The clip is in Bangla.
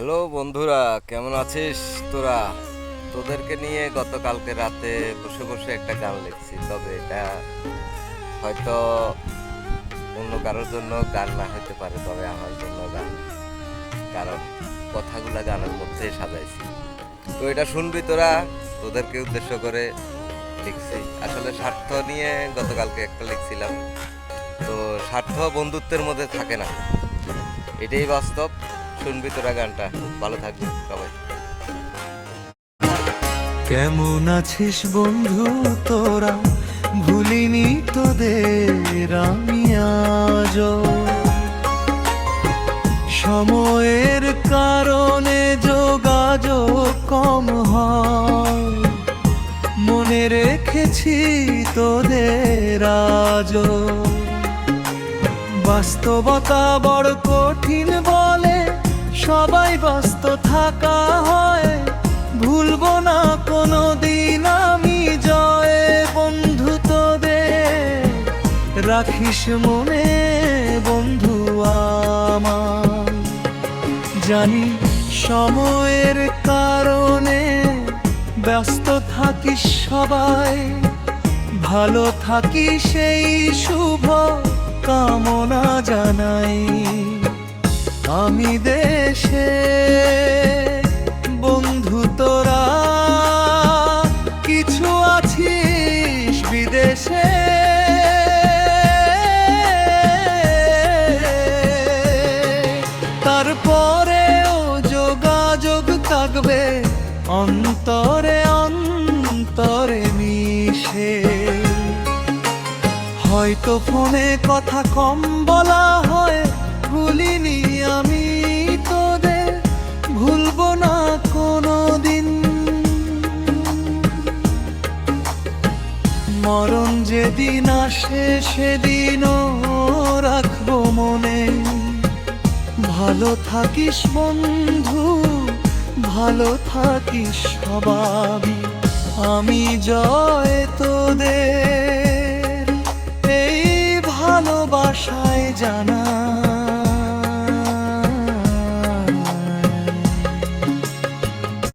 হ্যালো বন্ধুরা, কেমন আছিস তোরা? তোদেরকে নিয়ে গতকালকে রাতে বসে বসে একটা গান লিখছি, তবে এটা হয়তো অন্য কারোর জন্য গান না হতে পারে, তবে আমার জন্য গান। কারণ কথাগুলা গানের মধ্যে সাজাইছি। তো এটা শুনবি তোরা, তোদেরকে উদ্দেশ্য করে লিখছি। আসলে স্বার্থ নিয়ে গতকালকে একটা লিখছিলাম। তো স্বার্থ বন্ধুত্বের মধ্যে থাকে না, এটাই বাস্তব। শুনবি তোরা গানটা, ভালো থাকবে সবাই। কেমন আছিস বন্ধু তোরা? ভুলিনি তোদের আমি আজও। সময়ের কারণে যোগাযোগ কম হয়, মনে রেখেছি তোদের আজও। বাস্তবতা বড় কঠিন বলে সবাই ব্যস্ত থাকা হয়, ভুলবো না কোনো দিন আমি জয় বন্ধু তোদের। রাখিস মনে বন্ধু আমার, জানি সময়ের কারণে ব্যস্ত থাকিস সবাই, ভালো থাকি সেই শুভ কামনা জানাই। আমি দেশে বন্ধু তোরা কিছু আছিস বিদেশে, তারপরেও যোগাযোগ থাকবে অন্তরে অন্তরে মিশে। হয়তো ফোনে কথা কম বলা হয়, ভুলিনি আমি তোদের, ভুলবো না কোনো দিন। মরণ যেদিন আসে সেদিনও রাখবো মনে। ভালো থাকিস বন্ধু, ভালো থাকিস সবাই। আমি জয় তোদের এই ভালোবাসায় জানা।